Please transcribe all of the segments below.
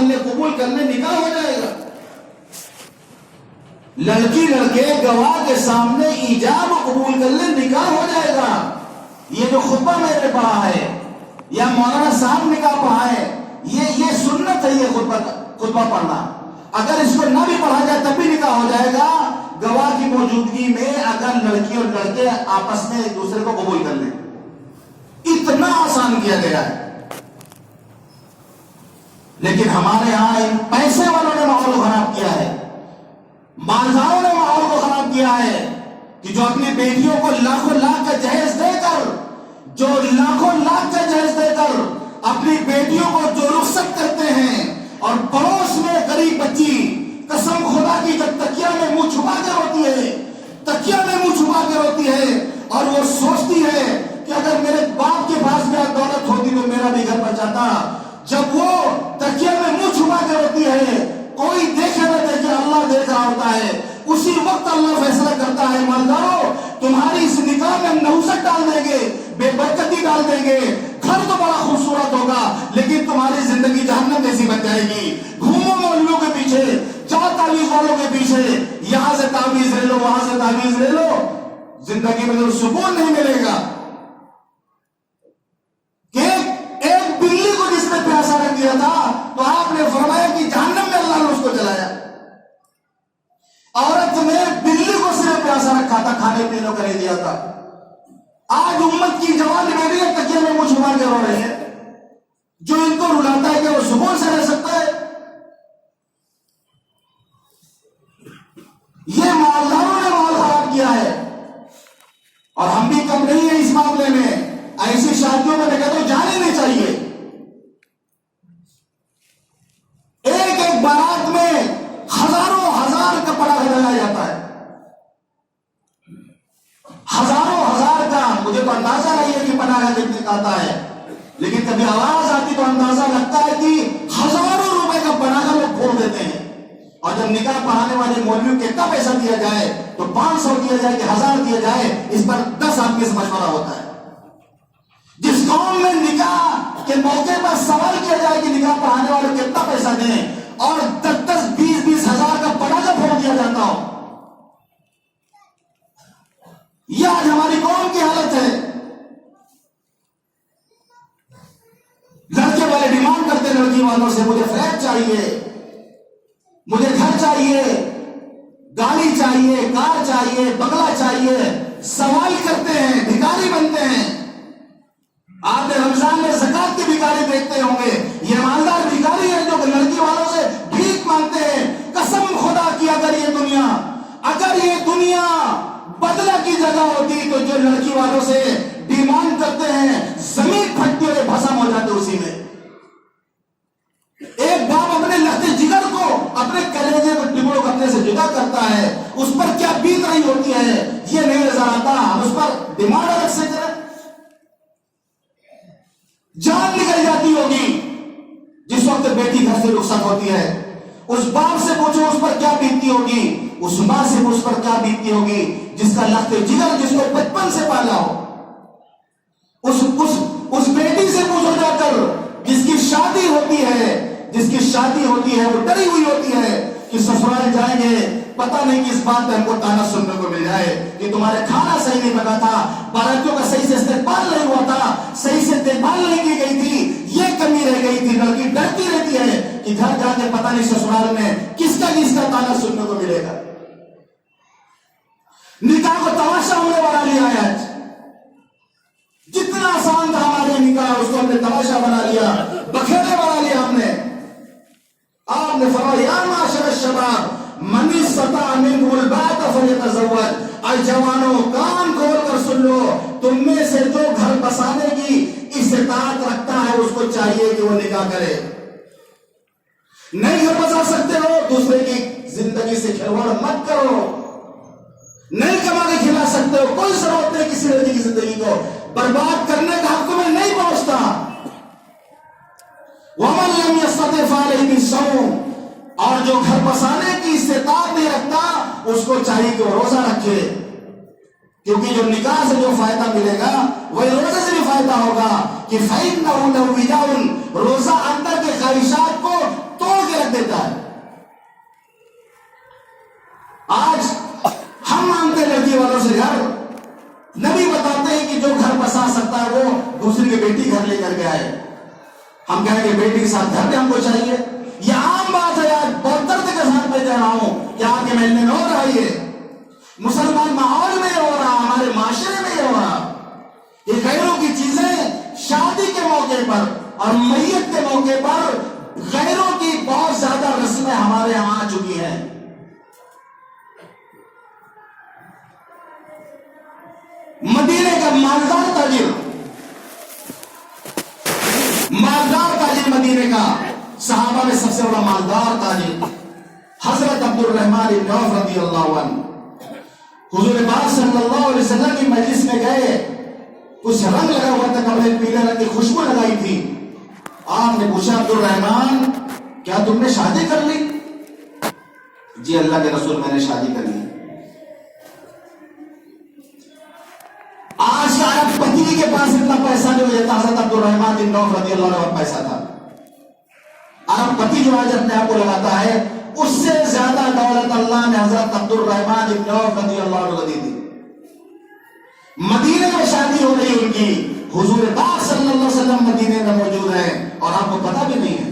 لے قبول کر لے نکاح ہو جائے گا. لڑکی لڑکے گواہ کے سامنے ایجاب قبول کر لے نکاح ہو جائے گا. یہ جو خطبہ میں نے پڑھا ہے یا مولانا صاحب نے کہا پڑھا ہے, یہ سنت ہے. یہ خطبہ پڑھنا اگر اس کو نہ بھی پڑھا جائے تب بھی نکاح ہو جائے گا, گواہ کی موجودگی میں اگر لڑکی اور لڑکے آپس میں ایک دوسرے کو قبول کر لیں. اتنا آسان کیا گیا ہے. لیکن ہمارے ہاں ان پیسے والوں نے ماحول کو خراب کیا ہے, مالداروں نے ماحول کو خراب کیا ہے کہ جو اپنی بیٹیوں کو لاکھوں لاکھ کا جہیز دے کر, جو لاکھوں لاکھ کا جہیز دے کر اپنی بیٹیوں کو جو رخصت کرتے ہیں, اور پڑوس میں غریب بچی قسم خدا کی جب تکیا میں منہ چھپا کے روتی ہے, تکیا میں منہ چھپا کے روتی ہے, اور وہ سوچتی ہے کہ اگر میرے باپ کے پاس میرا دولت ہوتی تو میرا بھی گھر بچ جاتا. جب وہ تکیا میں منہ چھپا کے روتی ہے, کوئی دیکھے نہ دیکھے اللہ دیکھ رہا ہوتا ہے, اسی وقت اللہ فیصلہ کرتا ہے مالداروں تمہاری اس نکاح میں نحوست ڈال دیں گے, بے برکتی ڈال دیں گے. گھر تو بڑا خوبصورت ہوگا لیکن تمہاری زندگی جہنم جیسی بن جائے گی. گھومو مولویوں کے پیچھے, جاؤ تعویذ والوں کے پیچھے, یہاں سے تعویذ لے لو وہاں سے تعویذ لے لو, زندگی میں تو سکون نہیں ملے گا. کہ ایک بلی کو جس نے پیاسا رکھ دیا تھا تو آپ نے فرمایا کہ جہنم میں اللہ نے اس کو جلایا. عورت نے بلی کو صرف پیاسا رکھا تھا, کھانے پینے کو نہیں دیا تھا. آج امت کی جوان بیٹیاں تکیے میں منہ چھپا کے رو رہے ہیں. جو ان کو رلاتا ہے کہ وہ سکون سے رہ سکتا ہے. یہ مالداروں نے مال خراب کیا ہے, اور ہم بھی کم نہیں ہیں اس معاملے میں. ایسی شادیوں میں کہتا ہوں جانے نہیں چاہیے. ایک ایک بارات میں ہزاروں ہزار کا پڑا لگایا جاتا ہے, ہزاروں ہزار کا. مجھے تو اندازہ نہیں ہے کہ پناہ کتنے کا آتا ہے, لیکن کبھی آواز آتی تو اندازہ لگتا ہے کہ ہزاروں روپے کا پناہ لوگ کھول دیتے ہیں. اور جب نکاح پڑھانے والے مولویوں کو کتنا پیسہ دیا جائے تو 500 دیا جائے کہ 1000 دیا جائے, اس پر 10 آدمی سے مشورہ ہوتا ہے. جس قوم میں نکاح کے موقع پر سوال کیا جائے کہ نکاح پڑھانے والے کو کتنا پیسہ دیں, اور 10-20 ہزار کا پٹاخہ پھوڑ دیا جاتا ہو. یہ آج ہماری قوم کی حالت ہے. لڑکے والے ڈیمانڈ کرتے لڑکی والوں سے مجھے فلیٹ چاہیے, مجھے گھر چاہیے, گاڑی چاہیے, کار چاہیے, بنگلہ چاہیے. سوال کرتے ہیں, بھکاری بنتے ہیں. آپ نے رمضان میں زکات کے بھکاری دیکھتے ہوں گے. یہ مالدار بھکاری ہے جو لڑکی والوں سے بھیک مانگتے ہیں. قسم خدا کی اگر یہ دنیا بدلہ کی جگہ ہوتی تو جو لڑکی والوں سے ڈیمانڈ کرتے ہیں زمین پھٹتی ہوئے بھسم ہو جاتے اسی میں. ایک باپ اپنے لگتے جگر کو, اپنے کلیجے کو ٹکڑوں اپنے سے جدا کرتا ہے, اس پر کیا بیت رہی ہوتی ہے یہ نہیں نظر آتا. ہم اس پر ڈیمانڈ الگ سے کریں. جان نکل جاتی ہوگی جس وقت بیٹی گھر سے رخصت ہوتی ہے. اس باپ سے پوچھو اس پر کیا بیتتی ہوگی, اس ماں سے اس پر کیا بیتتی ہوگی جس کا لخت جگر جس کو بچپن سے پالا ہو. اس بیٹی سے پوچھو جا کر جس کی شادی ہوتی ہے وہ ڈری ہوئی ہوتی ہے کہ سسرال جائیں گے پتہ نہیں کس بات پہ ہم کو تانا سننے کو مل جائے کہ تمہارے کھانا صحیح نہیں بنا تھا, باراتیوں کا صحیح سے استقبال نہیں ہوا تھا, صحیح سے دیکھ بھال نہیں کی گئی تھی, یہ کمی رہ گئی تھی. لڑکی ڈرتی رہتی ہے کہ گھر جا کے پتہ نہیں سسرال میں کس کا تانا سننے کو ملے گا. نکاح کو تماشا ہونے والا لیا ہے. آج جتنا آسان تھا ہمارے نکاح اس کو ہم نے تماشا بنا لیا, بکھیرنے بنا لیا ہم نے. آپ نے فرمایا یا معاشر الشباب من استطاع منکم الباءۃ فلیتزوج. اے جوانوں کان کھول کر سن لو, تم میں سے جو گھر بسانے کی استطاعت رکھتا ہے اس کو چاہیے کہ وہ نکاح کرے. نہیں گھر بسا سکتے ہو دوسرے کی زندگی سے کھلواڑ مت کرو. نہیں کما کے کھلا سکتے ہو, کوئی ضرورت نہیں کسی لڑکی کی زندگی کو برباد کرنے کا حق تمہیں نہیں پہنچتا. وَمَن لَمْ يَسْتَطِعْ فَعَلَيْهِ بِالصَّوْمِ. اور جو گھر بسانے کی استطاعت نہیں رکھتا اس کو چاہیے کہ وہ روزہ رکھے, کیونکہ جو نکاح سے جو فائدہ ملے گا وہی روزے سے بھی فائدہ ہوگا. کہ فَإِنَّهُ لَهُ وِجَاءٌ. روزہ اندر کے خواہشات کو توڑ ہم کہیں گے بیٹی کے ساتھ گھر پہ ہم کو چاہیے. یہ عام بات ہے. آج بہت درد کے ساتھ میں کہہ رہا ہوں کہ آپ کے محلے میں ہو رہا ہے. یہ مسلمان ماحول میں ہو رہا, ہمارے معاشرے میں ہو رہا. یہ غیروں کی چیزیں شادی کے موقع پر اور میت کے موقع پر غیروں کی بہت زیادہ رسمیں ہمارے یہاں آ چکی ہیں. مدینے کا مالدار تاجر مدینے کا, صحابہ میں سب سے بڑا مالدار تاجر حضرت عبد الرحمن بن عوف رضی اللہ عنہ حضور پاک صلی اللہ علیہ وسلم کی مجلس میں گئے. کچھ رنگ لگا ہوا تھا, کپڑے پیلے رنگ کی خوشبو لگائی تھی. آپ نے پوچھا عبد الرحمن کیا تم نے شادی کر لی؟ جی اللہ کے رسول میں نے شادی کر لی. آج کا عرب پتی کے پاس اتنا پیسہ نہیں ہو جاتا. حضرت عبد الرحمن بن عوف رضی اللہ عنہ پیسہ تھا. عرب پتی جو آج اپنے آپ کو لگاتا ہے اس سے زیادہ دولت اللہ نے حضرت عبد الرحمن بن عوف رضی اللہ عنہ کو دی تھی. مدینے میں شادی ہو رہی ان کی, حضور پاک صلی اللہ علیہ وسلم مدینے میں موجود ہیں اور آپ کو پتہ بھی نہیں ہے.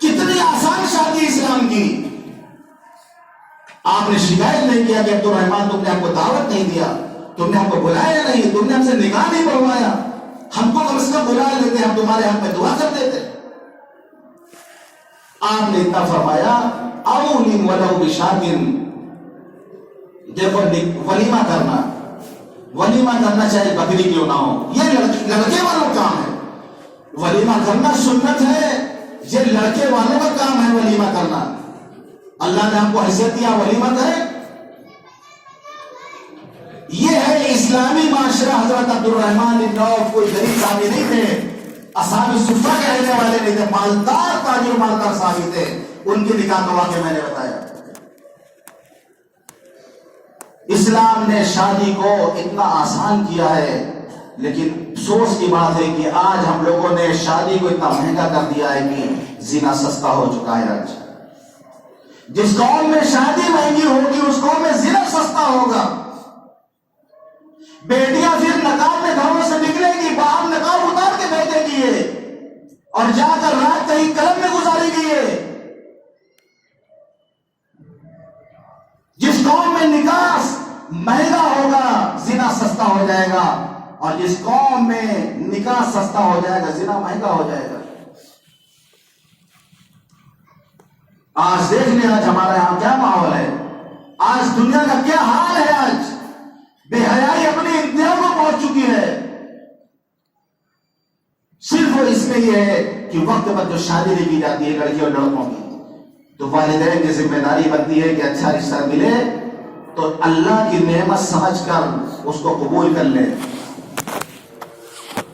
کتنی آسان شادی اسلام کی. آپ نے شکایت نہیں کیا کہ عبد الرحمن تم نے ہم کو دعوت نہیں دیا, تم نے ہم کو بلایا نہیں, تم نے ہم سے نکاح نہیں پڑھوایا. ہم کو کم از کم بلا لیتے, ہم تمہارے حق میں دعا کر دیتے. آپ نے اتنا فرمایا اولی ولو بشاتن, دیکھو ولیمہ کرنا چاہے بکری کیوں نہ ہو, یہ لڑکے والوں کا کام ہے. ولیمہ کرنا سنت ہے, یہ لڑکے والوں کا کام ہے ولیمہ کرنا. اللہ نے آپ کو حیثیت دیا ولیمہ کرے. یہ ہے اسلامی معاشرہ. حضرت عبد الرحمن بن عوف کوئی غریب صحابی نہیں تھے, اصحاب صفہ کے رہنے والے نہیں تھے, مالدار تاجر مالدار صحابی تھے. ان کی نکاح کا واقعہ میں نے بتایا. اسلام نے شادی کو اتنا آسان کیا ہے, لیکن افسوس کی بات ہے کہ آج ہم لوگوں نے شادی کو اتنا مہنگا کر دیا ہے کہ زنا سستا ہو چکا ہے. آج جس قوم میں شادی مہنگی ہوگی اس قوم میں زنا سستا ہوگا. بیٹیاں پھر نقاب میں گھروں سے نکلے گی, باہر نقاب اتار کے بیٹھے گی اور جا کر رات کہیں کلب میں گزاری گئی ہے. جس قوم میں نکاح مہنگا ہوگا زنا سستا ہو جائے گا, اور جس قوم میں نکاح سستا ہو جائے گا زنا مہنگا ہو جائے گا. آج دیکھ لیں آج ہمارے یہاں کیا ماحول ہے, آج دنیا کا کیا حال ہے. آج بے حیائی اپنی انتہا کو پہنچ چکی ہے. صرف اس میں یہ ہے کہ وقت پر جو شادی نہیں کی جاتی ہے لڑکی اور لڑکوں کی, تو والدین کی ذمہ داری بنتی ہے کہ اچھا رشتہ ملے تو اللہ کی نعمت سمجھ کر اس کو قبول کر لے.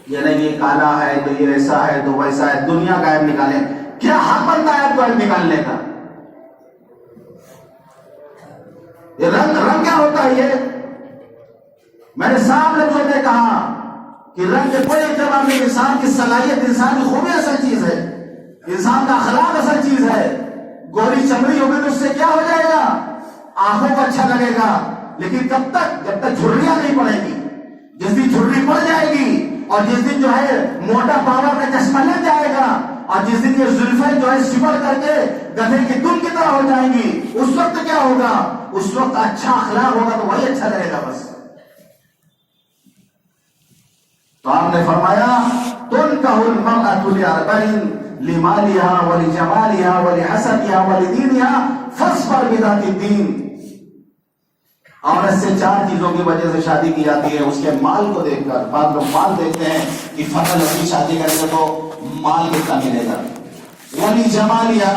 یہ نہیں یہ کالا ہے تو یہ ایسا ہے تو ویسا ہے, دنیا کا عیب نکالیں. کیا حق بنتا ہے آپ کو عیب نکالنے کا؟ یہ رنگ کیا ہوتا ہے؟ یہ میں نے صاحب لفظوں میں کہا کہ رنگ کے کوئی اعتبار نہیں. انسان کی صلاحیت, انسان کی خوبی اصل چیز ہے, انسان کا اخلاق اصل چیز ہے. گوری چمڑی ہوگی تو اس سے کیا ہو جائے گا, آنکھوں کو اچھا لگے گا, لیکن کب تک, جب تک جھریاں نہیں پڑے گی. جس دن جھری پڑ جائے گی اور جس دن جو ہے موٹا پاور کا چشمہ لگ جائے گا اور جس دن یہ زلفیں جو ہے سپر کر کے گدھے کی دم کی طرح ہو جائیں گی, اس وقت کیا ہوگا؟ اس وقت اچھا اخلاق ہوگا تو وہی اچھا لگے گا بس. تو آپ نے فرمایا تنکح المرأة لأربع لمالها ولجمالها ولحسبها ولدينها فاصبر بذات الدين. عورت سے 4 چیزوں کی وجہ سے شادی کی جاتی ہے, اس کے مال کو دیکھ کر. بعض لوگ مال دیکھتے ہیں کہ فلاں لڑکی شادی کریں گے تو مال کتنا ملے گا. ولجمالها,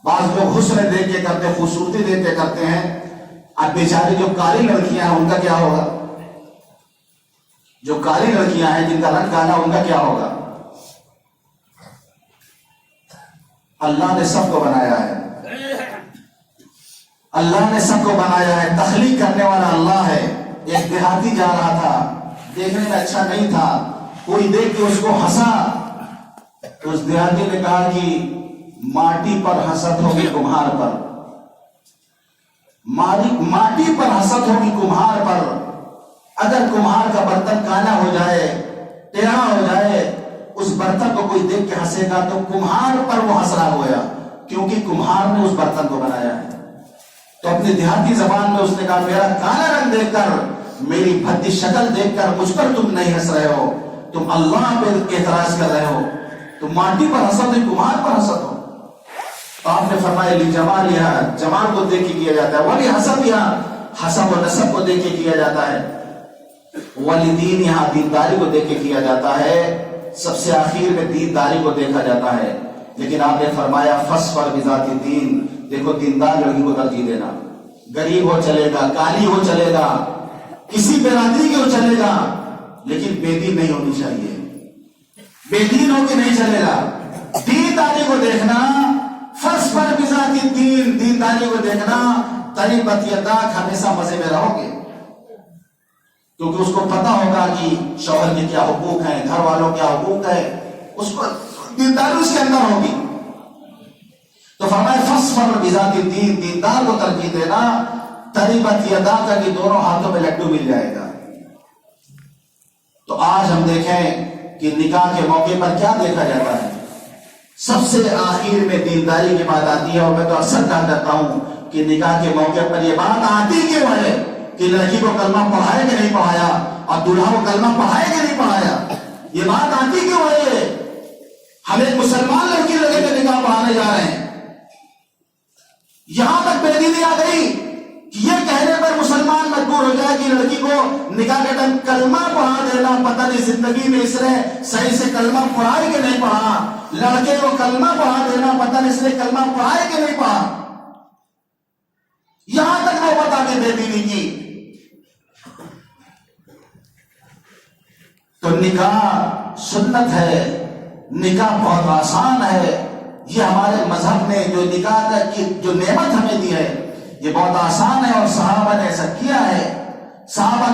بعض لوگ حسن دیکھ کے کرتے, خوبصورتی دیکھ کے کرتے ہیں. اب بیچاری جو کالی لڑکیاں ہیں ان کا کیا ہوگا؟ جو کالی لڑکیاں ہیں جن کا رنگ کالا, ان کا کیا ہوگا؟ اللہ نے سب کو بنایا ہے, اللہ نے سب کو بنایا ہے. تخلیق کرنے والا اللہ ہے. ایک دیہاتی جا رہا تھا, دیکھنے میں اچھا نہیں تھا, کوئی دیکھ کے اس کو ہنسا تو اس دیہاتی نے کہا کہ ماٹی پر حسد ہوگی کمہار پر, ماٹی پر حسد ہوگی کمہار پر. اگر کمہار کا برتن کالا ہو جائے, ٹیڑھا ہو جائے اس برتن کو کوئی دیکھ کے ہنسے گا تو کمہار پر وہ ہنس رہا ہویا، کیونکہ کمہار نے اس برتن کو بنایا ہے۔ تو اپنی دیہاتی زبان میں اس نے کہا میرا کالا رنگ دیکھ کر، میری بھدی شکل دیکھ کر مجھ پر تم نہیں ہنس رہے ہو، تم اللہ پہ اعتراض کر رہے ہو، تم ماٹی پر حسد نہیں کمہار پر حسد ہو۔ تو آپ نے فرمایا لی جمال، یہاں جمال کو دیکھ کے کیا جاتا ہے، ولی حسب یہاں حسب و نسب کو دیکھ کے کیا جاتا ہے، ولی دین یہاں دینداری کو دیکھ کے کیا جاتا ہے، سب سے آخر میں دینداری کو دیکھا جاتا ہے۔ لیکن آپ نے فرمایا فَاصْبِرْ بِذَاتِ الدِّین، دیکھو دیندار لڑکی کو ترجیح دینا، غریب ہو چلے گا، کالی ہو چلے گا، کسی برادری کے ہو چلے گا، لیکن بے دین نہیں ہونی چاہیے، بے دین ہو کے نہیں چلے گا۔ دینداری کو دیکھنا، فَاصْبِرْ بِذَاتِ الدِّین، دینداری کو دیکھنا، تَرِبَتْ یَدَاکَ، ہمیشہ مزے میں رہو گے، کیونکہ اس کو پتا ہوگا کہ شوہر کے کیا حقوق ہیں، گھر والوں کیا حقوق ہے، اس کو دینداری اس کے اندر ہوگی۔ تو فرمایا فَاصْبِرْ بِذَاتِ الدِّین، دیندار کو ترجیح دینا، تَرِبَتْ یَدَاکَ، کہ دونوں ہاتھوں میں لڈو مل جائے گا۔ تو آج ہم دیکھیں کہ نکاح کے موقع پر کیا دیکھا جاتا ہے، سب سے آخر میں دینداری کی بات آتی ہے، اور میں تو اکثر کہا کرتا ہوں کہ نکاح کے موقع پر یہ بات آتی کیوں ہے کہ لڑکی کو کلمہ پڑھائے کہ نہیں پڑھایا اور دلہا کو کلمہ پڑھائے کہ نہیں پڑھایا، یہ بات آتی کیوں ہے؟ ہم ایک مسلمان لڑکی لڑکے کے نکاح پڑھانے جا رہے ہیں، یہاں تک بے دینی آ گئی کہ یہ کہنے پر مسلمان مجبور ہو جائے کہ لڑکی کو نکاح کے ٹائم کلمہ پڑھا دینا، پتہ نہیں زندگی میں اس نے صحیح سے کلمہ پڑھائے کہ نہیں پڑھا، لڑکے کو کلمہ پڑھا دینا، پتہ نہیں اس نے کلمہ پڑھائے کہ نہیں پڑھا، یہاں تک نوبت آ کے بے دینی کی۔ تو نکاح سنت ہے، نکاح بہت آسان ہے، یہ ہمارے مذہب نے جو نکاح کی جو نعمت ہمیں دی ہے یہ بہت آسان ہے، اور صحابہ نے ایسا کیا ہے۔ صحابہ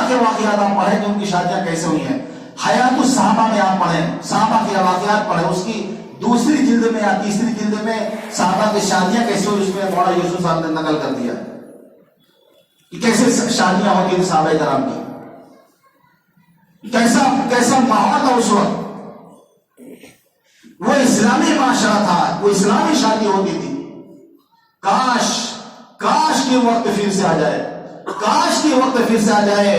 کے واقعات آپ پڑھیں کہ ان کی شادیاں کیسے ہوئی ہیں، حیات الصحابہ میں آپ پڑھیں، صحابہ کے واقعات پڑھیں، اس کی دوسری جلد میں یا تیسری جلد میں صحابہ کی شادیاں کیسے ہوئی، اس میں مولانا یوسف صاحب نے نقل کر دیا کہ کیسے شادیاں ہوتی ہیں صحابہ کرام کی، کیسا ماحول تھا اس وقت، وہ اسلامی معاشرہ تھا، وہ اسلامی شادی ہوتی تھی۔ کاش کی وقت پھر سے آ جائے، کاش کی وقت پھر سے آ جائے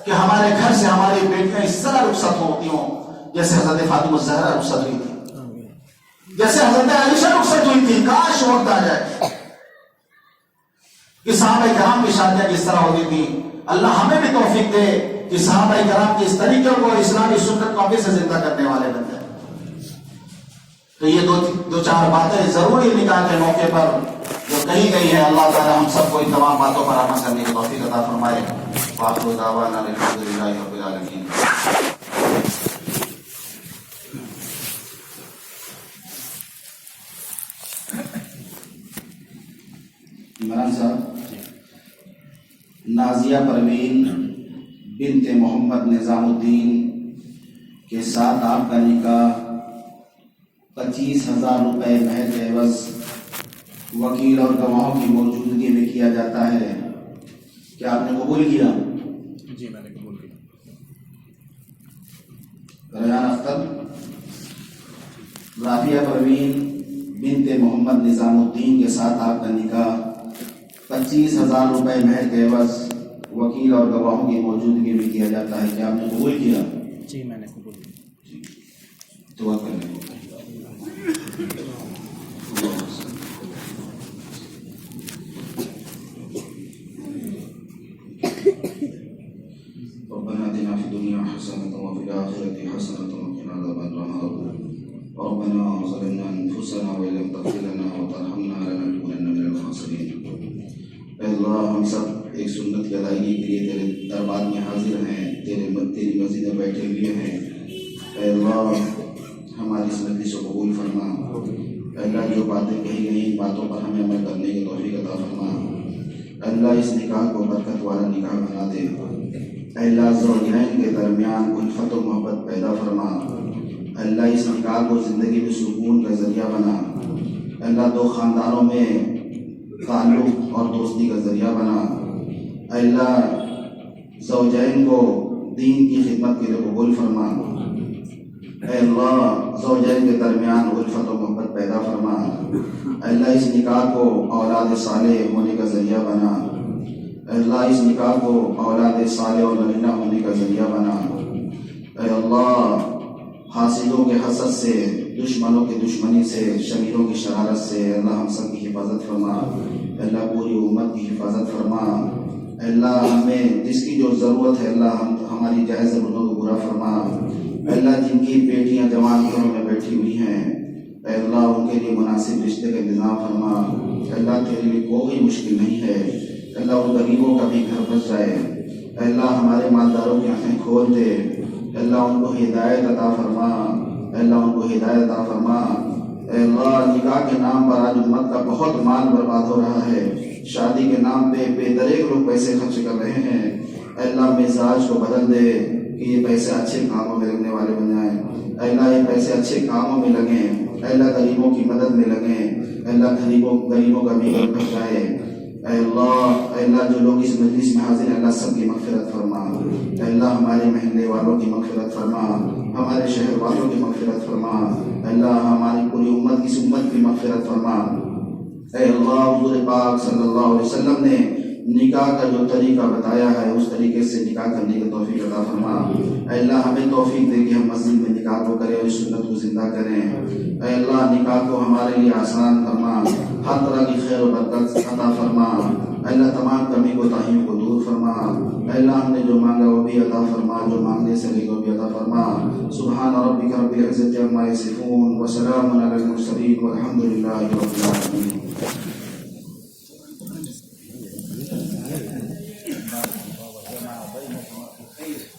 کہ ہمارے گھر سے ہماری بیٹیاں اس طرح رخصت ہوتی ہوں جیسے حضرت فاطمہ الزہرا رخصت ہوئی تھی، جیسے حضرت عائشہ رخصت ہوئی تھی۔ کاش وقت آ جائے کہ صحابہ کرام کی شادیاں کس طرح ہوتی تھی۔ اللہ ہمیں بھی توفیق دے کہ صحابہ کرام کے اس طریقے کو، اسلامی سنت کو آگے سے زندہ کرنے والے بن جائیں۔ تو یہ دو چار باتیں ضروری نکاح کے موقع پر جو کہی گئی ہے، اللہ تعالی ہم سب کو ان تمام باتوں پر عمل کرنے کی توفیق عطا فرمائے۔ وآخر دعوانا الحمدللہ رب العالمین۔ عمران صاحب، نازیہ پروین بنت محمد نظام الدین کے ساتھ آپ کا نکاح 25,000 روپے مہر کے عوض وکیل اور گواہوں کی موجودگی میں کیا جاتا ہے، کیا آپ نے قبول کیا؟ جی میں نے قبول کیا۔ ریان اختر، رافیہ پروین بنت محمد نظام الدین کے ساتھ آپ کا نکاح 25,000 روپے مہر کے عوض وکیل اور گواہوں کی موجودگی میں کیا جاتا ہے، کیا آپ نے قبول کیا؟ جی میں نے قبول کیا۔ دعا کر لیں۔ ربنا آتنا في الدنيا حسنة وفي الآخرة حسنة وقنا عذاب النار ربنا ظلمنا أنفسنا وإن لم تغفر لنا وترحمنا لنكونن من الخاسرين۔ اے اللہ، ہم سب ایک سنت کی ادائیگی کے لیے تیرے دربار میں حاضر ہیں، تیری مسجد میں بیٹھے ہوئے ہیں۔ اے اللہ، ہماری اس مجلس کو قبول فرما۔ اے اللہ، جو باتیں کہی گئی ان باتوں پر ہمیں عمل کرنے کی توفیق عطا فرما۔ اے اللہ، اس نکاح کو برکت والا نکاح بنا دے۔ اے اللہ، زوجین کے درمیان الفت و محبت پیدا فرما۔ اے اللہ، اس نکاح کو زندگی میں سکون کا ذریعہ بنا۔ اے اللہ، دو خاندانوں میں تعلق اور دوستی کا ذریعہ بنا۔ اے اللہ، زوجین کو دین کی خدمت کے لیے قبول فرما۔ اے اللہ زوجین کے درمیان الفت و محبت پیدا فرما، اے اللہ اس نکاح کو اولاد صالح ہونے کا ذریعہ بنا، اے اللہ اس نکاح کو اولاد صالح اور نرینہ ہونے کا ذریعہ بنا، اے اللہ حاسدوں کے حسد سے، دشمنوں کی دشمنی سے، شریروں کی شرارت سے اللہ ہم سب کی حفاظت فرما، اللہ پوری امت کی حفاظت فرما، اللہ ہمیں جس کی جو ضرورت ہے اللہ ہماری جائز ضرورتوں کو پورا فرما، اللہ جن کی بیٹیاں جوان گھروں میں بیٹھی ہوئی ہیں اے اللہ ان کے لیے مناسب رشتے کا انتظام فرما، اللہ تیرے لیے کوئی مشکل نہیں ہے، اللہ ان غریبوں کا بھی گھر بس جائے، اے اللہ ہمارے مالداروں کی آنکھیں کھول دے، اللہ ان کو ہدایت عطا فرما، اللہ ان کو ہدایت عطا فرما، اے اللہ نکاح کے نام پر آج امت کا بہت مال برباد ہو رہا ہے، شادی کے نام پہ بے دریغ لوگ پیسے خرچ کر رہے ہیں، اے اللہ مزاج کو بدل دے کہ یہ پیسے اچھے کاموں میں لگنے والے بن جائیں، اے اللہ یہ پیسے اچھے کاموں میں لگیں، اے اللہ غریبوں کی مدد میں لگیں، اے اللہ غریبوں کا بھی گھر بچ جائے، اے اللہ جو لوگ اس مجلس میں حاضر ہیں اللہ سب کی مغفرت فرما، اے اللہ ہمارے محلے والوں کی مغفرت فرما، ہمارے شہر والوں کی مغفرت فرما، اے اللہ ہماری پوری امت کی امت کی مغفرت فرما، اے اللہ حضور پاک صلی اللہ علیہ وسلم نے نکاح کا جو طریقہ بتایا ہے اس طریقے سے نکاح کرنے کی توفیق عطا فرما، اے اللہ ہمیں توفیق دے کہ ہم مسجد میں نکاح کو کریں اور اس سنت کو زندہ کریں، اے اللہ نکاح کو ہمارے لیے آسان فرما، ہر طرح کی خیر و برکت عطا فرما، اے اللہ تمام کمی کوتاہیوں کو دور فرما، اے اللہ ہم نے جو مانگا وہ بھی عطا فرما، جو مانگنے سے لے وہ بھی عطا فرما، سبحان ربک رب العزت عما یصفون وسلام علی المرسلین والحمد للہ رب العالمین۔